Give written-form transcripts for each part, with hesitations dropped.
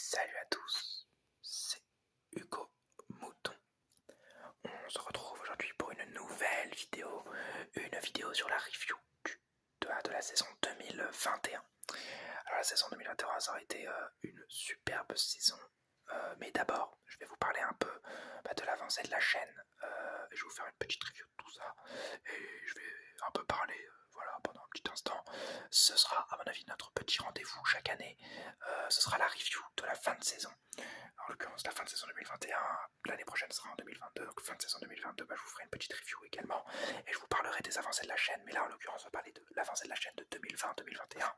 Salut à tous, c'est Hugo Mouton. On se retrouve aujourd'hui pour une nouvelle vidéo, sur la review de la saison 2021. Alors la saison 2021 ça aurait été une superbe saison, mais d'abord je vais vous parler un peu de l'avancée de la chaîne. Je vais vous faire une petite review de tout ça et je vais un peu parler pendant un petit instant. Ce sera à mon avis notre petit rendez-vous chaque année. Ce sera la review de la fin de saison. En l'occurrence la fin de saison 2021, l'année prochaine sera en 2022, donc fin de saison 2022, je vous ferai une petite review également et je vous parlerai des avancées de la chaîne, mais là en l'occurrence on va parler de l'avancée de la chaîne de 2020-2021.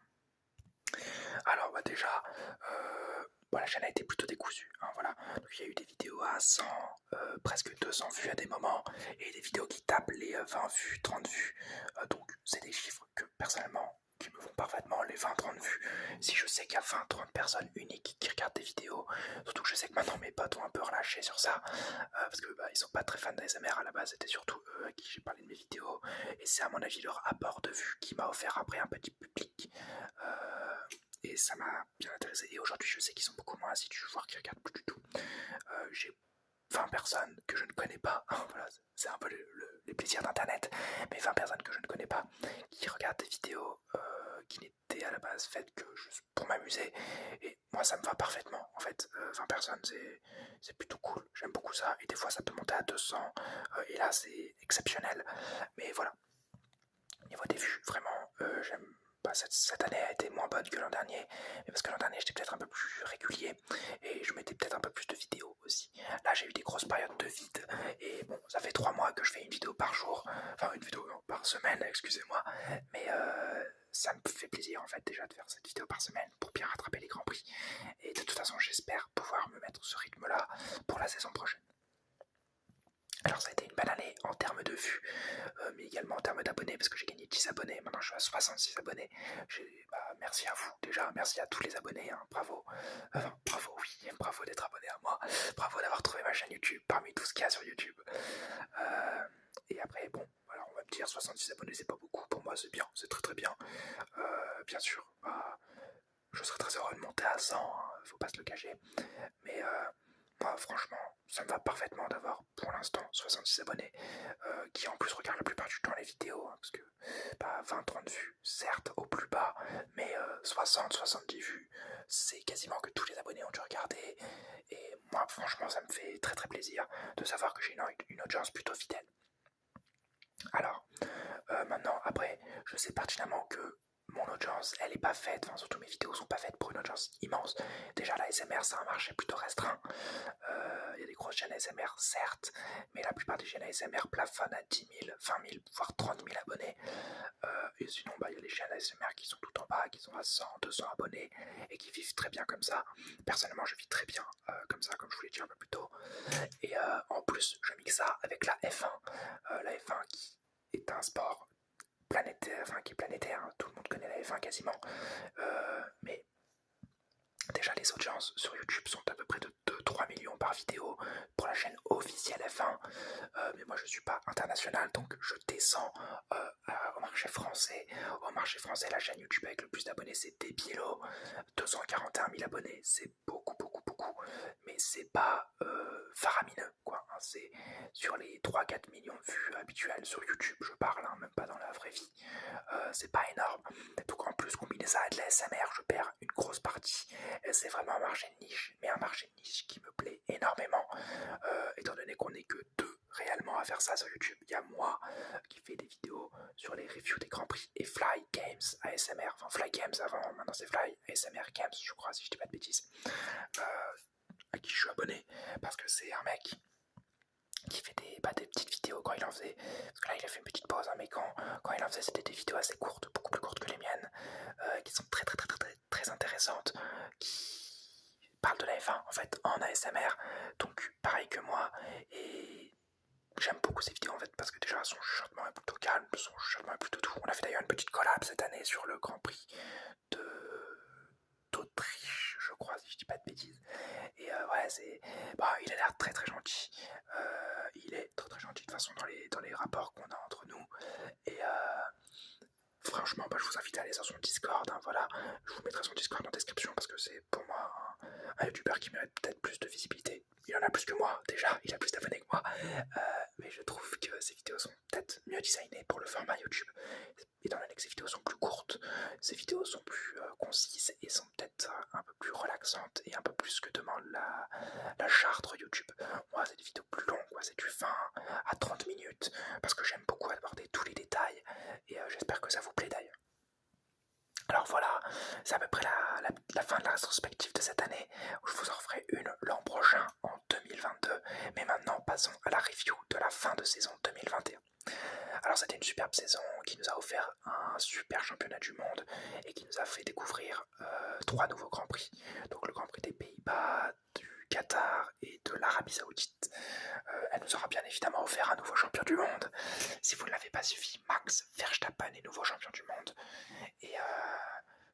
Alors déjà, la chaîne a été plutôt décousue, hein, voilà. Donc, il y a eu des vidéos à 100, presque 200 vues à des moments, et des vidéos qui tapent les 20 vues, 30 vues, donc c'est des chiffres que personnellement, qui me vont parfaitement, les 20-30 vues. Si je sais qu'il y a 20-30 personnes uniques qui regardent des vidéos, surtout que je sais que maintenant mes potes ont un peu relâché sur ça, parce que ils sont pas très fans d'ASMR à la base, c'était surtout eux à qui j'ai parlé de mes vidéos, et c'est à mon avis leur apport de vues qui m'a offert après un petit public. Et ça m'a bien intéressé. Et aujourd'hui, je sais qu'ils sont beaucoup moins assidus, voire qu'ils regardent plus du tout. J'ai 20 personnes que je ne connais pas. Voilà, c'est un peu les plaisirs d'internet. Mais 20 personnes que je ne connais pas qui regardent des vidéos qui n'étaient à la base faites que juste pour m'amuser. Et moi, ça me va parfaitement. En fait, 20 personnes, c'est plutôt cool. J'aime beaucoup ça. Et des fois, ça peut monter à 200. Et là, c'est exceptionnel. Mais voilà. Au niveau des vues, vraiment, j'aime. Cette année a été moins bonne que l'an dernier, mais parce que l'an dernier j'étais peut-être un peu plus régulier et je mettais peut-être un peu plus de vidéos aussi. Là j'ai eu des grosses périodes de vide et bon, ça fait 3 mois que je fais une vidéo par jour, enfin une vidéo par semaine, excusez-moi, mais ça me fait plaisir en fait déjà de faire cette vidéo par semaine pour bien rattraper les grands prix. Et de toute façon j'espère pouvoir me mettre ce rythme là pour la saison prochaine. Alors ça a été une belle année en termes de vues, mais également en termes d'abonnés, parce que j'ai gagné 10 abonnés, maintenant je suis à 66 abonnés. Merci à vous déjà, merci à tous les abonnés, hein, bravo. Bravo, oui, bravo d'être abonné à moi, bravo d'avoir trouvé ma chaîne YouTube parmi tout ce qu'il y a sur YouTube. Et après, bon, alors on va me dire 66 abonnés c'est pas beaucoup, pour moi c'est bien, c'est très très bien. Bien sûr, je serais très heureux de monter à 100, hein, faut pas se le cacher, mais moi franchement ça me va parfaitement d'avoir pour l'instant 66 abonnés qui en plus regardent la plupart du temps les vidéos, hein, parce que 20-30 vues certes au plus bas, mais 60-70 vues c'est quasiment que tous les abonnés ont dû regarder, et moi franchement ça me fait très très plaisir de savoir que j'ai une audience plutôt fidèle. Alors maintenant après je sais pertinemment que mon audience, elle est pas faite, enfin surtout mes vidéos sont pas faites pour une audience immense. Déjà la SMR c'est un marché plutôt restreint. Il y a des grosses chaînes ASMR certes, mais la plupart des chaînes ASMR plafonnent à 10 000, 20 000, voire 30 000 abonnés. Et sinon il y a les chaînes ASMR qui sont tout en bas, qui sont à 100, 200 abonnés et qui vivent très bien comme ça. Personnellement je vis très bien comme ça, comme je vous l'ai dit un peu plus tôt. Et en plus je mixe ça avec la F1. La F1 qui est un sport planétaire, enfin qui est planétaire, tout le monde connaît la F1 quasiment, mais déjà les audiences sur YouTube sont à peu près de 2-3 millions par vidéo pour la chaîne officielle F1, mais moi je suis pas international donc je descends au marché français. Au marché français la chaîne YouTube avec le plus d'abonnés c'est Debielo, 241 000 abonnés, c'est beaucoup, mais c'est pas faramineux quoi, hein. C'est sur les 3-4 millions de vues habituelles sur YouTube, je parle, hein, même pas dans la vraie vie, c'est pas énorme. Donc en plus combiner ça à de la SMR, je perds une grosse partie. C'est vraiment un marché de niche, mais un marché de niche qui me plaît énormément, étant donné qu'on n'est que deux réellement à faire ça sur YouTube. Il y a moi qui fais des vidéos sur les reviews des Grands Prix et Fly Games ASMR, enfin Fly Games avant, maintenant c'est Fly ASMR Games je crois si je dis pas de bêtises, à qui je suis abonné parce que c'est un mec qui fait des petites vidéos quand il en faisait, parce que là il a fait une petite pause, hein, mais quand il en faisait c'était des vidéos assez courtes, beaucoup plus courtes que les miennes, qui sont très intéressantes, qui parlent de la F1 en fait en ASMR, donc pareil que moi, et j'aime beaucoup ces vidéos en fait parce que déjà son chuchotement est plutôt calme, son chuchotement est plutôt doux. On a fait d'ailleurs une petite collab cette année sur le Grand Prix d'Autriche, je crois, si je dis pas de bêtises. Et ouais, il a l'air très gentil. Il est très gentil de toute façon dans les rapports qu'on a entre nous. Et franchement, je vous invite à aller sur son Discord, hein, voilà. Je vous mettrai son Discord en description parce que c'est pour moi un un youtubeur qui mérite peut-être plus de visibilité. Il en a plus que moi, déjà, il a plus d'abonnés que moi, mais je trouve que ses vidéos sont peut-être mieux designées pour le format YouTube. Étant donné que ses vidéos sont plus courtes, ses vidéos sont plus concises et sont peut-être un peu plus relaxantes et un peu plus ce que demande la charte YouTube. Moi, c'est des vidéos plus longues, c'est du 20 à 30 minutes, parce que j'aime beaucoup aborder tous les détails, et j'espère que ça vous plaît d'ailleurs. Alors voilà, c'est à peu près la fin de la rétrospective de cette année. Je vous en ferai une l'an prochain, en 2022. Mais maintenant, passons à la review de la fin de saison 2021. Alors c'était une superbe saison qui nous a offert un super championnat du monde et qui nous a fait découvrir 3 nouveaux Grands Prix. Donc le Grand Prix des Pays-Bas, du Qatar et de l'Arabie Saoudite. Elle nous aura bien évidemment offert un nouveau champion du monde. Si vous ne l'avez pas suivi, Max Verstappen est nouveau champion du monde. Et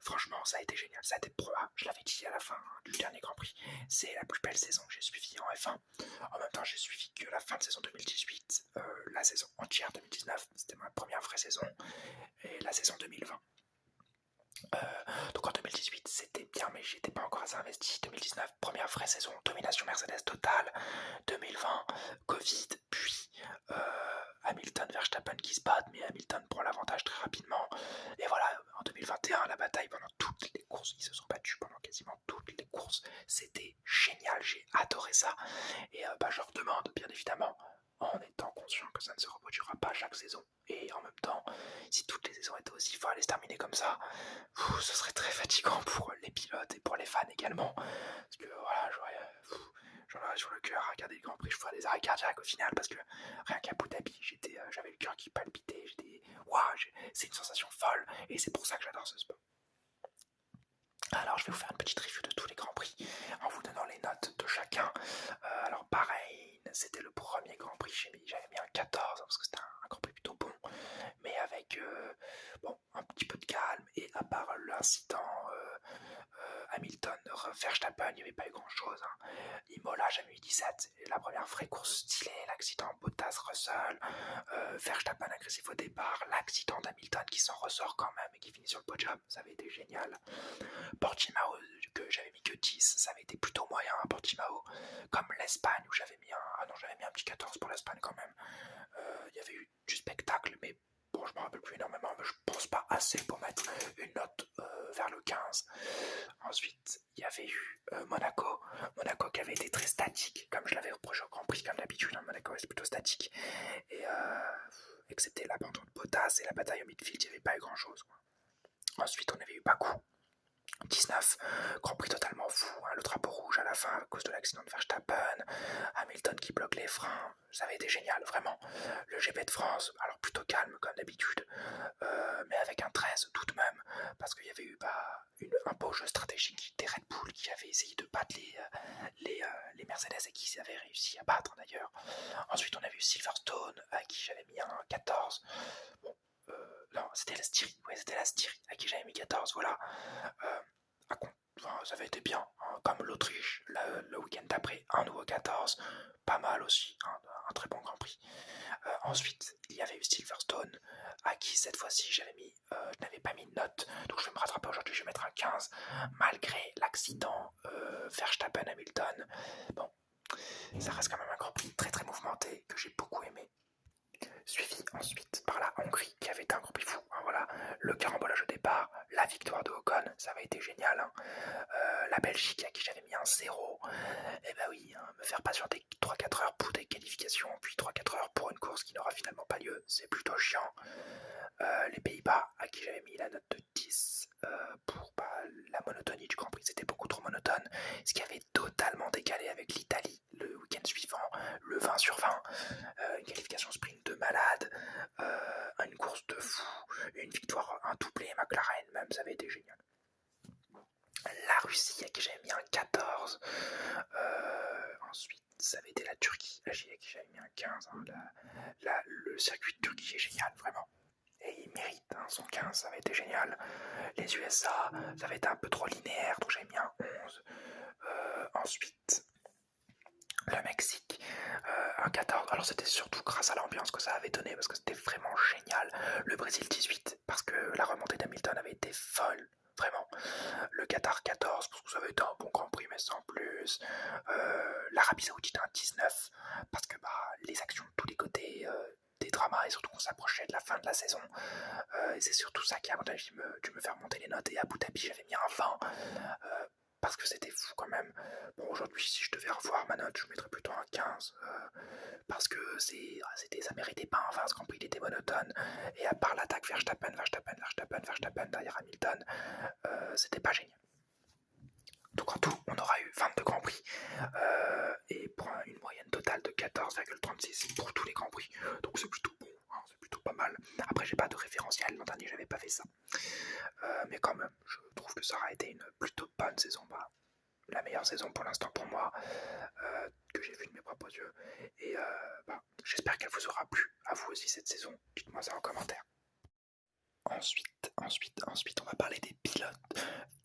franchement, ça a été génial. Ça a été je l'avais dit à la fin du dernier Grand Prix. C'est la plus belle saison que j'ai suivie en F1. En même temps, j'ai suivi que la fin de saison 2018, la saison entière 2019, c'était ma première vraie saison, et la saison 2020. Donc en 2018 c'était bien, mais j'étais pas encore assez investi. 2019, première vraie saison, domination Mercedes totale. 2020, Covid, puis Hamilton, Verstappen qui se battent, mais Hamilton prend l'avantage très rapidement. Et voilà, en 2021, la bataille pendant toutes les courses, ils se sont battus pendant quasiment toutes les courses. C'était génial, j'ai adoré ça. Et je leur demande, bien évidemment, en étant conscient que ça ne se reproduira pas chaque saison. Et en même temps, si toutes les saisons étaient aussi folles et se terminaient comme ça, ce serait très fatigant pour les pilotes et pour les fans également. Parce que voilà, j'en aurais sur le cœur à regarder le Grand Prix, je ferais des arrêts cardiaques au final, parce que rien qu'à Abu Dhabi, j'avais le cœur qui palpitait, c'est une sensation folle, et c'est pour ça que j'adore ce sport. Alors je vais vous faire une petite review de tous les Grands Prix, en vous donnant les notes de chacun. Alors pareil, c'était le premier Grand Prix, j'avais mis un 14, parce que c'était un Grand Prix plutôt bon, mais avec un petit peu de calme, et à part l'incident Hamilton, Verstappen, il n'y avait pas eu grand chose. Imola, j'avais eu 17, la première vraie course stylée, l'accident Bottas-Russell, Verstappen agressif au départ, l'accident d'Hamilton qui s'en ressort quand même et qui finit sur le podium, ça avait été génial. Portimao, que j'avais mis que 10, ça avait été plutôt moyen à Portimao, comme l'Espagne où j'avais mis un petit 14 pour l'Espagne quand même. Il y avait eu du spectacle, mais bon, je me rappelle plus énormément, mais je pense pas assez pour mettre une note vers le 15. Ensuite, il y avait eu Monaco qui avait été très statique, comme je l'avais reproché au Grand Prix, comme d'habitude. Monaco c'est plutôt statique, et excepté l'abandon de Bottas et la bataille au midfield, il n'y avait pas eu grand chose. Ensuite, on avait eu Bakou 19, Grand Prix totalement fou, le drapeau rouge à la fin à cause de l'accident de Verstappen, Hamilton qui bloque les freins, ça avait été génial, vraiment. Le GP de France, alors plutôt calme comme d'habitude, mais avec un 13 tout de même, parce qu'il y avait eu un beau jeu stratégique des Red Bull qui avaient essayé de battre les Mercedes et qui avaient réussi à battre d'ailleurs. Ensuite on a vu Silverstone à qui j'avais mis un 14. Bon, non, c'était la Styrie, à qui j'avais mis 14, voilà. Ça avait été bien, comme l'Autriche, le week-end d'après, un nouveau 14, pas mal aussi, un très bon Grand Prix. Ensuite, il y avait eu Silverstone, à qui cette fois-ci je n'avais pas mis de note, donc je vais me rattraper aujourd'hui, je vais mettre un 15, malgré l'accident Verstappen-Hamilton. Bon, ça reste quand même un Grand Prix très très mouvementé, que j'ai beaucoup aimé. Suivi ensuite par la Hongrie, qui avait été un Grand Prix fou, voilà, le carambolage au départ, la victoire de Ocon, ça avait été génial, la Belgique à qui j'avais mis un 0, et bah oui, me faire patienter 3-4 heures pour des qualifications, puis 3-4 heures pour une course qui n'aura finalement pas lieu, c'est plutôt chiant. Les Pays-Bas à qui j'avais mis la note de 10 pour la monotonie du Grand Prix, c'était beaucoup trop monotone, ce qui avait totalement décalé avec l'Italie le week-end suivant, le 20 sur 20, une qualification sprint de malade, une course de fou, une victoire, un doublé McLaren même, ça avait été génial. La Russie à qui j'avais mis un 14, ensuite ça avait été la Turquie à qui j'avais mis un 15, le circuit de Turquie est génial vraiment, et il mérite son 15, ça avait été génial. Les USA, ça avait été un peu trop linéaire, donc j'avais mis un 11. Ensuite le Mexique, un 14, alors c'était surtout grâce à l'ambiance que ça avait donné, parce que c'était vraiment génial. Le Brésil 18, parce que la remontée d'Hamilton avait été folle, vraiment. Le Qatar 14, parce que ça avait été un bon Grand Prix, mais sans plus. plus. L'Arabie Saoudite un 19, parce que les actions de tous les côtés, des dramas, et surtout qu'on s'approchait de la fin de la saison. Et c'est surtout ça qui, à mon avis, dû me faire monter les notes. Et à Abu Dhabi, j'avais mis un 20, parce que c'était fou quand même. Bon, aujourd'hui, si je devais revoir ma note, je mettrais plutôt un 15, parce que ça méritait pas un 20, ce Grand Prix, il était monotone. Et à part l'attaque Verstappen derrière Hamilton, c'était pas génial. Donc en tout, on aura eu 22 Grands Prix, et pour une moyenne totale de 14,36 pour tous les Grands Prix. Donc c'est plutôt bon, hein, c'est plutôt pas mal. Après, j'ai pas de référentiel, l'an dernier j'avais pas fait ça. Mais quand même, je trouve que ça aura été une plutôt bonne saison. La meilleure saison pour l'instant pour moi, que j'ai vue de mes propres yeux. Et j'espère qu'elle vous aura plu, à vous aussi cette saison. Dites-moi ça en commentaire. Ensuite, on va parler des pilotes.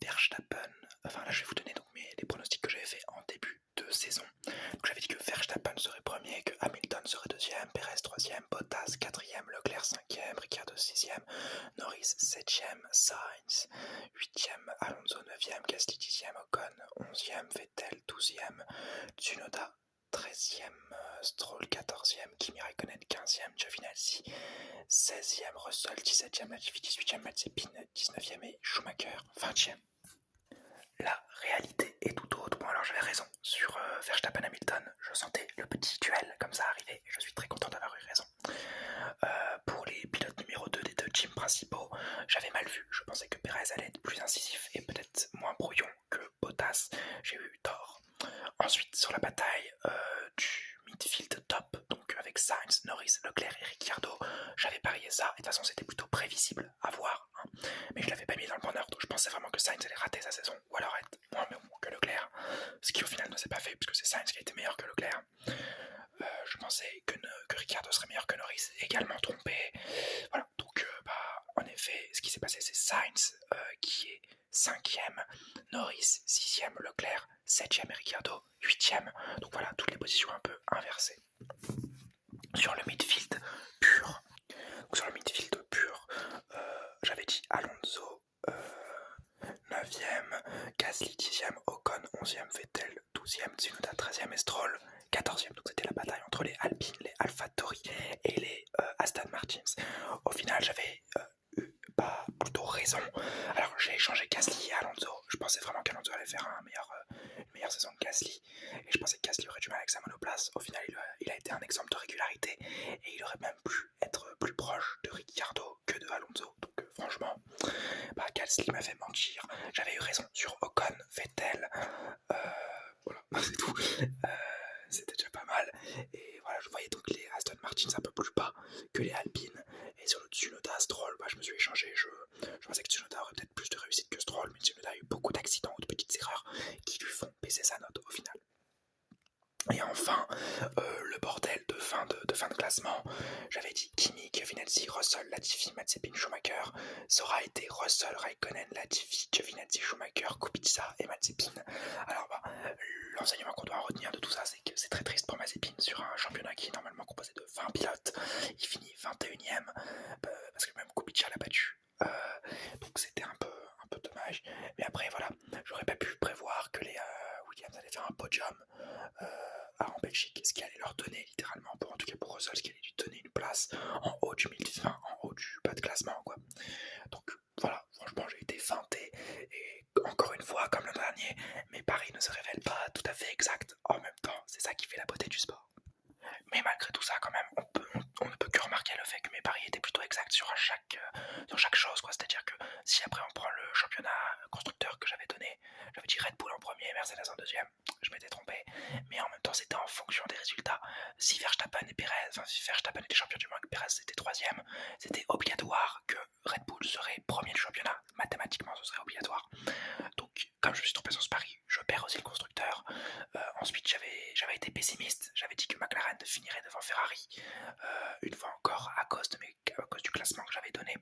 Verstappen, enfin là je vais vous donner donc les pronostics que j'avais fait en début de saison. Donc j'avais dit que Verstappen serait premier, que Hamilton serait deuxième, Perez troisième, Bottas quatrième, Leclerc cinquième, Ricciardo sixième, Norris septième, Sainz huitième, Alonso neuvième, Gasly dixième, Ocon onzième, Vettel douzième, Tsunoda 13e, Stroll 14e, Kimi Raikkonen 15e, Giovinazzi 16e, Russell 17e, Latifi 18e, Mazepin 19e et Schumacher 20e. La réalité est tout autre. Bon, alors j'avais raison sur Verstappen Hamilton, je sentais le petit duel comme ça arriver et je suis très content d'avoir eu raison. Pour les pilotes numéro 2 des deux teams principaux, j'avais mal vu. Je pensais que Perez allait être plus incisif et peut-être moins brouillon que Bottas. J'ai eu tort. Ensuite, sur la bataille du midfield top, donc avec Sainz, Norris, Leclerc et Ricciardo, j'avais parié ça, et de toute façon c'était plutôt prévisible à voir, hein. Mais je l'avais pas mis dans le bon ordre. Je pensais vraiment que Sainz allait rater sa saison, ou alors être moins bon que Leclerc, ce qui au final ne s'est pas fait, puisque c'est Sainz qui a été meilleur que Leclerc. Je pensais que Ricciardo serait meilleur que Norris, également trompé. Voilà, donc en effet, ce qui s'est passé, c'est Sainz qui est 5e, Norris 6e, Leclerc 7e et Ricciardo 8e. Donc voilà, toutes les positions un peu inversées. Sur le midfield pur, j'avais dit Alonso 9e, Gasly 10e, Ocon 11e, Vettel 12e, Tsunoda 13e et Stroll 14e. Donc c'était la bataille entre les Alpine, les AlphaTauri et les Aston Martins. Au final, j'avais plutôt raison. Alors j'ai échangé Gasly et Alonso. Je pensais vraiment qu'Alonso allait faire une meilleure saison que Gasly. Et je pensais que Gasly aurait du mal avec sa monoplace. Au final, il a été un exemple de régularité. Et il aurait même pu être plus proche de Ricciardo que de Alonso. Donc franchement, Gasly m'a fait mentir. J'avais eu raison sur Ocon, Vettel. Voilà, c'est tout. C'était déjà pas mal. Et voilà, je voyais donc les Aston Martin un peu plus bas que les Alpine. Et sur le Tsunoda, Stroll, je me suis échangé. Je pensais que Tsunoda aurait peut-être plus de réussite que Stroll, mais Tsunoda a eu beaucoup d'accidents ou de petites erreurs qui lui font baisser sa note au final. Et enfin, le bordel de fin de classement, j'avais dit Kimi, Giovinazzi, Russell, Latifi, Mazepin, Schumacher. Ça aura été Russell, Raikkonen, Latifi, Giovinazzi, Schumacher, Kubica et Mazepin. Alors l'enseignement qu'on doit retenir de tout ça, c'est que c'est très triste pour Mazepin sur un championnat qui est normalement composé de 20 pilotes. Il finit 21e, parce que même Kubica l'a battu. Donc c'était un peu dommage. Mais après voilà, j'aurais pas pu prévoir que les Williams allaient faire un podium en Belgique, ce qui allait leur donner littéralement, en tout cas pour Russell, ce qui allait lui donner une place en haut du en haut du bas de classement, quoi. Donc voilà, franchement j'ai été feinté, et encore une fois, comme l'an dernier, mes paris ne se révèlent pas tout à fait exacts en même temps. C'est ça qui fait la beauté du sport. Mais malgré tout ça, quand même, on ne peut que remarquer le fait que mes paris étaient plutôt exacts sur chaque chose, quoi. C'est-à-dire que si après on prend le championnat constructeur que j'avais donné, j'avais dit Red Bull en premier, Mercedes en deuxième, je m'étais trompé. Mais en même temps, c'était en fonction des résultats. Si Verstappen était champion du monde, que Perez était troisième, c'était obligatoire que Red Bull serait premier du championnat. Mathématiquement, ce serait obligatoire. Donc, comme je me suis trompé sur ce pari, je perds aussi le constructeur. Ensuite, j'avais été pessimiste. J'avais dit que McLaren finirait devant Ferrari. Une fois encore, à cause du classement que j'avais donné.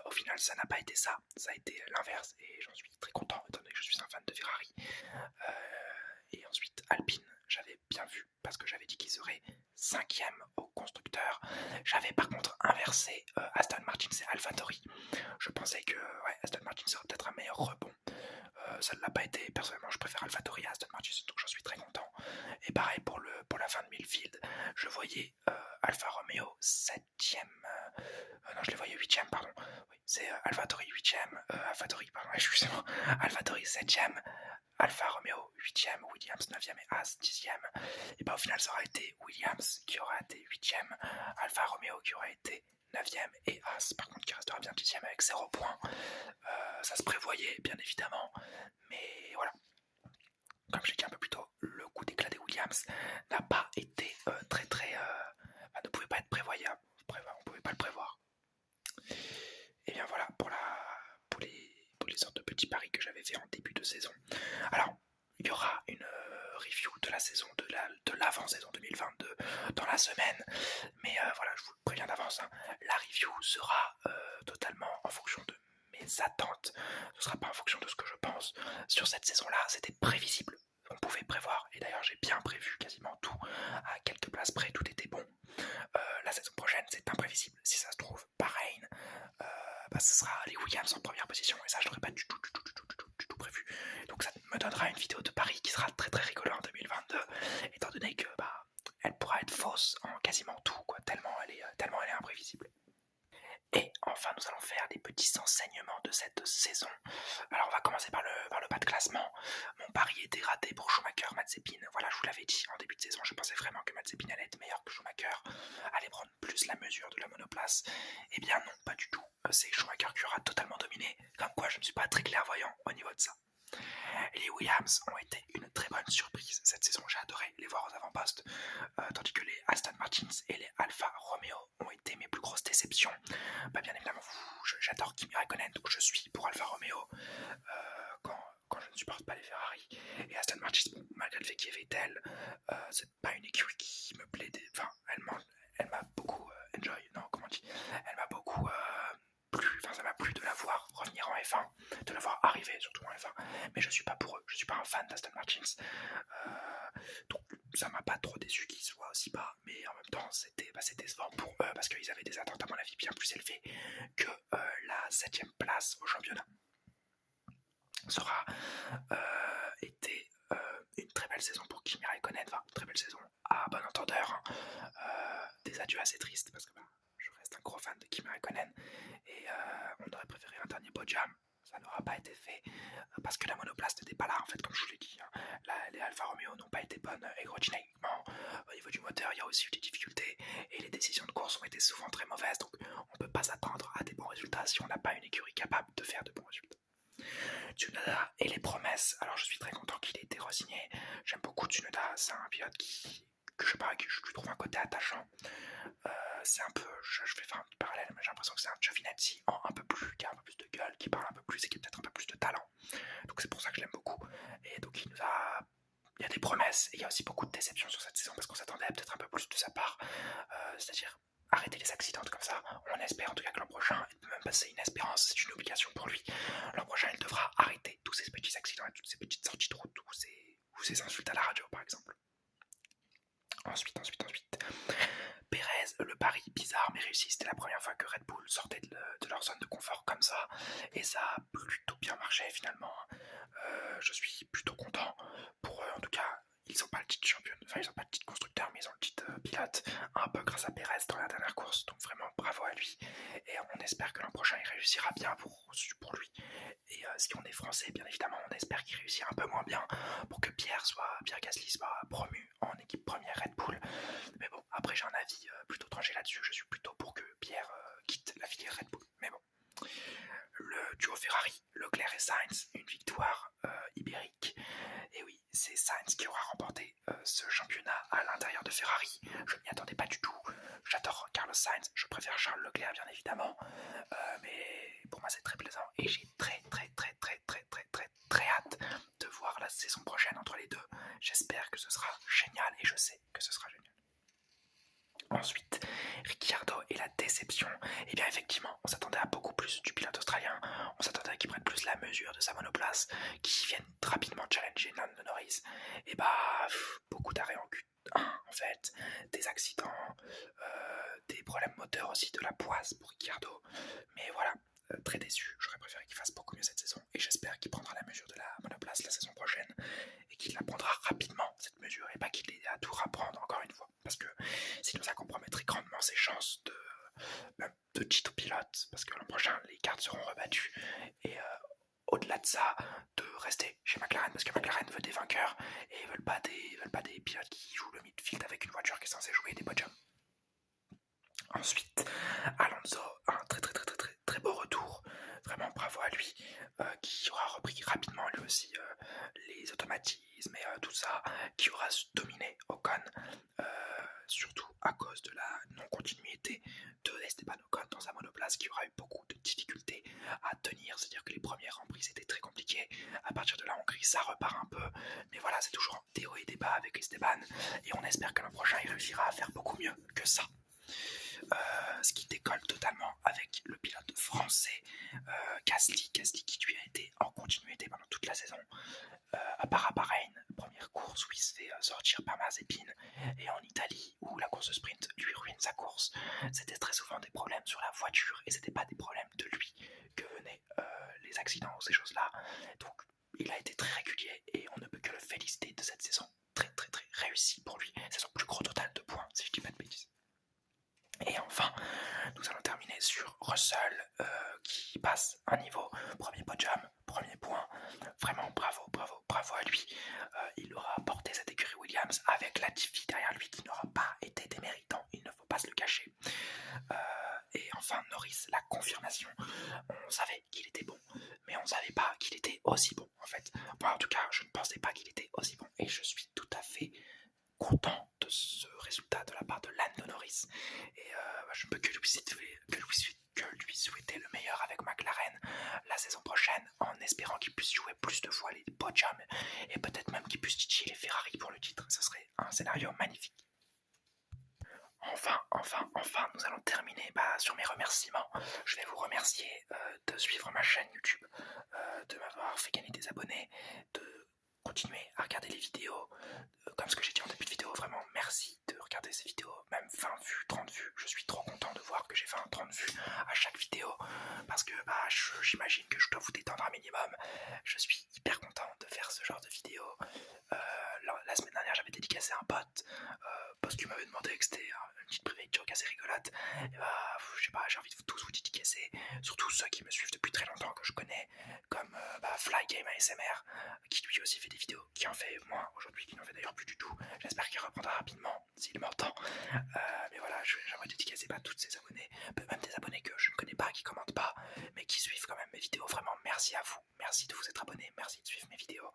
Au final, ça n'a pas été ça. Ça a été l'inverse. Et j'en suis très content, étant donné que je suis un fan de Ferrari. Et ensuite, Alpine, j'avais bien vu, parce que j'avais dit qu'ils seraient 5e au constructeur. J'avais par contre inversé Aston Martin et AlphaTauri. Je pensais que Aston Martin serait peut-être un meilleur rebond. Ça ne l'a pas été, personnellement je préfère AlphaTauri à Aston Martin, donc j'en suis très content. Et pareil pour la fin de Millfield, je voyais Alfa Romeo 7ème, non je les voyais 8ème, pardon, oui, c'est AlphaTauri 8ème, AlphaTauri, pardon, excusez-moi, AlphaTauri 7ème, Alfa Romeo 8ème, Williams 9ème et Haas 10ème. Et bah au final ça aura été Williams qui aura été 8ème, Alfa Romeo qui aura été 9ème et Haas par contre qui restera bien 10ème avec 0 points. Ça se prévoyait bien évidemment, mais voilà. Comme j'ai dit un peu plus tôt, le coup d'éclat des Williams n'a pas été ne pouvait pas être prévoyable. On ne pouvait pas le prévoir. Et bien voilà pour les sortes de petits paris que j'avais fait en début de saison. Alors, il y aura une review de la saison de l'avant-saison 2022 dans la semaine, mais voilà, je vous le préviens d'avance, hein, la review sera totalement en fonction de mes attentes, ce ne sera pas en fonction de ce que je pense. Sur cette saison-là, c'était prévisible, on pouvait prévoir, et d'ailleurs j'ai bien prévu quasiment tout, à quelques places près, tout était bon. La saison prochaine, c'est imprévisible, si ça se trouve, Bahreïn, ce sera les Williams en première position, et ça je l'aurais pas du tout prévu. Donc ça me donnera une vidéo de Paris qui sera très rigolote en 2022, étant donné que elle pourra être fausse en quasiment tout, quoi, tellement elle est imprévisible. Et enfin, nous allons faire des petits enseignements de cette saison. Alors on va commencer par le bas de classement. Mon pari était raté pour Schumacher, Mazepin. Voilà, je vous l'avais dit en début de saison, je pensais vraiment que Mazepin allait être meilleur que Schumacher, allait prendre plus la mesure de la monoplace. Eh bien non, pas du tout. C'est Schumacher qui aura totalement dominé, comme quoi je ne suis pas très clairvoyant au niveau de ça. Les Williams ont été une très bonne surprise cette saison, j'ai adoré les voir aux avant-postes, tandis que les Aston Martins et les Alfa Romeo ont été mes plus grosses déceptions. Bien évidemment, j'adore Kimi Raikkonen, donc je suis pour Alfa Romeo quand je ne supporte pas les Ferrari. Et Aston Martin, bon, malgré le fait qu'il y ait Vettel, c'est pas une écurie qui me plaît, enfin, elle m'a beaucoup elle m'a beaucoup plu, enfin ça m'a plu de la voir revenir en F1, de la voir arriver surtout en F1, mais je suis pas pour eux, je suis pas un fan d'Aston Martins, donc ça m'a pas trop déçu qu'ils soient aussi bas, mais en même temps c'était décevant pour eux parce qu'ils avaient des attentes à mon avis bien plus élevées que la 7ème place au championnat. Ça aura été une très belle saison pour Kimi Raikkonen, enfin une très belle saison à bon entendeur, des adieux assez tristes parce que je reste un gros fan de Kimi Raikkonen et on aurait préféré un dernier podium, ça n'aura pas été fait parce que la monoplace n'était pas là en fait, comme je vous l'ai dit, hein. Les Alfa Romeo n'ont pas été bonnes aérodynamiquement, au niveau du moteur il y a aussi eu des difficultés et les décisions de course ont été souvent très mauvaises, donc on ne peut pas s'attendre à des bons résultats si on n'a pas une écurie capable de faire de bons résultats. Tsunoda et les promesses, alors je suis très content qu'il ait été re-signé, j'aime beaucoup Tsunoda, c'est un pilote que je lui trouve un côté attachant, c'est un peu, je vais faire un petit parallèle, mais j'ai l'impression que c'est un Giovinazzi qui a un peu plus de gueule, qui parle un peu plus et qui a peut-être un peu plus de talent, donc c'est pour ça que je l'aime beaucoup, et donc il y a des promesses et il y a aussi beaucoup de déceptions sur cette saison parce qu'on s'attendait à peut-être un peu plus de sa part, c'est-à-dire arrêter les accidents comme ça. On espère en tout cas que l'an prochain, et même passer une espérance, c'est une obligation pour lui. L'an prochain, il devra arrêter tous ces petits accidents et toutes ces petites sorties de route ou ces insultes à la radio par exemple. Ensuite, Pérez, le pari bizarre mais réussi, c'était la première fois que Red Bull sortait de leur zone de confort comme ça, et ça a plutôt bien marché finalement. Je suis plutôt content pour eux, en tout cas, ils n'ont pas le titre champion, enfin ils n'ont pas le titre constructeur, mais ils ont le titre pilote, un peu grâce à Pérez dans la dernière course, donc vraiment bravo à lui, et on espère que l'an prochain il réussira bien pour lui, et si on est français, bien évidemment, on espère qu'il réussira un peu moins bien pour que Pierre Gasly soit promu en équipe première Red Bull, mais bon, après j'ai un avis plutôt tranché là-dessus, je suis plutôt pour que Pierre quitte la filière Red Bull, mais bon. Le duo Ferrari, Leclerc et Sainz, une victoire ibérique. Et oui, c'est Sainz qui aura remporté ce championnat à l'intérieur de Ferrari. Je ne m'y attendais pas du tout. J'adore Carlos Sainz, je préfère Charles Leclerc bien évidemment. Mais pour moi c'est très plaisant et j'ai très hâte de voir la saison prochaine entre les deux. J'espère que ce sera génial et je sais que ce sera génial. Ensuite, Ricciardo et la déception. Et bien effectivement, on s'attendait à beaucoup plus du pilote australien, on s'attendait à qu'il prenne plus la mesure de sa monoplace, qu'il vienne rapidement challenger Lando Norris. Et beaucoup d'arrêts en Q1 en fait, des accidents, des problèmes moteurs aussi, de la poisse pour Ricciardo. Mais voilà, très déçu. J'aurais préféré qu'il fasse beaucoup mieux cette saison et j'espère qu'il prendra la mesure de la monoplace la saison prochaine et qu'il la prendra rapidement cette mesure et pas qu'il ait à tout rapprendre encore une fois parce que sinon ça compromettrait grandement ses chances de titre pilote parce que l'an prochain les cartes seront rebattues et au-delà de ça de rester chez McLaren parce que McLaren veut des vainqueurs et ils veulent pas des pilotes qui jouent le midfield avec une voiture qui est censée jouer des podiums. Ensuite, Alonso, un très beau retour, vraiment bravo à lui, qui aura repris rapidement lui aussi les automatismes et tout ça, qui aura dominé Ocon, surtout à cause de la non-continuité de Esteban Ocon dans sa monoplace, qui aura eu beaucoup de difficultés à tenir, c'est-à-dire que les premiers Grands Prix c'était très compliqué, à partir de la Hongrie ça repart un peu, mais voilà c'est toujours en théorie et débat avec Esteban, et on espère que l'an prochain il réussira à faire beaucoup mieux que ça. Ce qui décolle totalement avec le pilote français Gasly qui lui a été en continuité pendant toute la saison, à part à Bahreïn, première course où il se fait sortir par Mazepin, et en Italie où la course de sprint lui ruine sa course. C'était très souvent des problèmes sur la voiture et c'était pas des problèmes de lui que venaient les accidents ou ces choses-là. Donc il a été très régulier et on ne peut que le féliciter de cette saison très réussie pour lui. C'est son plus gros total de points si je dis pas de bêtises. Et enfin, nous allons terminer sur Russell qui passe un niveau, premier podium, premier point, vraiment bravo à lui. Il aura porté cette écurie Williams avec Latifi derrière lui qui n'aura pas été déméritant, il ne faut pas se le cacher. Et enfin Norris, la confirmation, on savait qu'il était bon, mais on ne savait pas qu'il était aussi bon en fait. Moi en tout cas, je ne pensais pas qu'il était aussi bon et je suis tout à fait content de ce résultat de la part de Lando Norris et je ne peux que lui souhaiter le meilleur avec McLaren la saison prochaine en espérant qu'il puisse jouer plus de fois les podiums et peut-être même qu'il puisse titiller les Ferrari pour le titre. Ce serait un scénario magnifique. Enfin, nous allons terminer sur mes remerciements. Je vais vous remercier de suivre ma chaîne YouTube, de m'avoir fait gagner des abonnés, de continuer à regarder les vidéos, comme ce que j'ai dit en début de vidéo, vraiment merci de regarder ces vidéos, même 20 vues, 30 vues, je suis trop content de voir que j'ai 20, 30 vues à chaque vidéo, parce que j'imagine que je dois vous détendre un minimum, je suis hyper content de faire ce genre de vidéo. La semaine dernière j'avais dédicacé un pote, parce qu'il m'avait demandé que c'était une petite privée joke assez rigolote, et je sais pas, j'ai envie de tous vous dédicacer, surtout ceux qui me suivent depuis très longtemps que je connais, comme Fly Game ASMR, qui lui aussi fait des vidéos, qui en fait moins aujourd'hui, qui n'en fait d'ailleurs plus du tout, j'espère qu'il reprendra rapidement, s'il m'entend, mais voilà, j'aimerais dédicacer tous ces abonnés, même des abonnés que je ne connais pas, qui commentent pas, mais qui suivent quand même mes vidéos, vraiment merci à vous, merci de vous être abonnés, merci de suivre mes vidéos,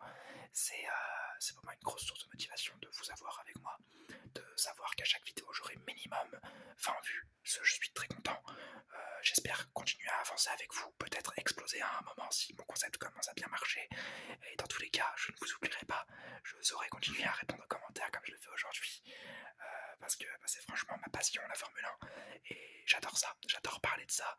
c'est pour moi une grosse source de motivation de vous avoir avec moi, de savoir qu'à chaque vidéo j'aurai minimum 20 vues, je suis très content, j'espère continuer à avancer avec vous, peut-être exploser à un moment si mon concept commence à bien marcher, et dans tous les cas je ne vous oublierai pas, je saurai continuer à répondre aux commentaires comme je le fais aujourd'hui, parce que c'est franchement ma passion la Formule 1, et j'adore ça, j'adore parler de ça,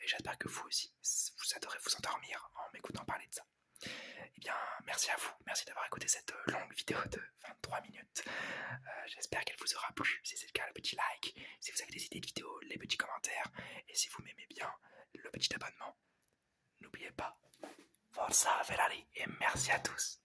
et j'espère que vous aussi, vous adorez vous endormir en m'écoutant parler de ça. Eh bien, merci à vous, merci d'avoir écouté cette longue vidéo de 23 minutes. J'espère qu'elle vous aura plu. Si c'est le cas, le petit like. Si vous avez des idées de vidéos, les petits commentaires. Et si vous m'aimez bien, le petit abonnement. N'oubliez pas, Forza Ferrari et merci à tous.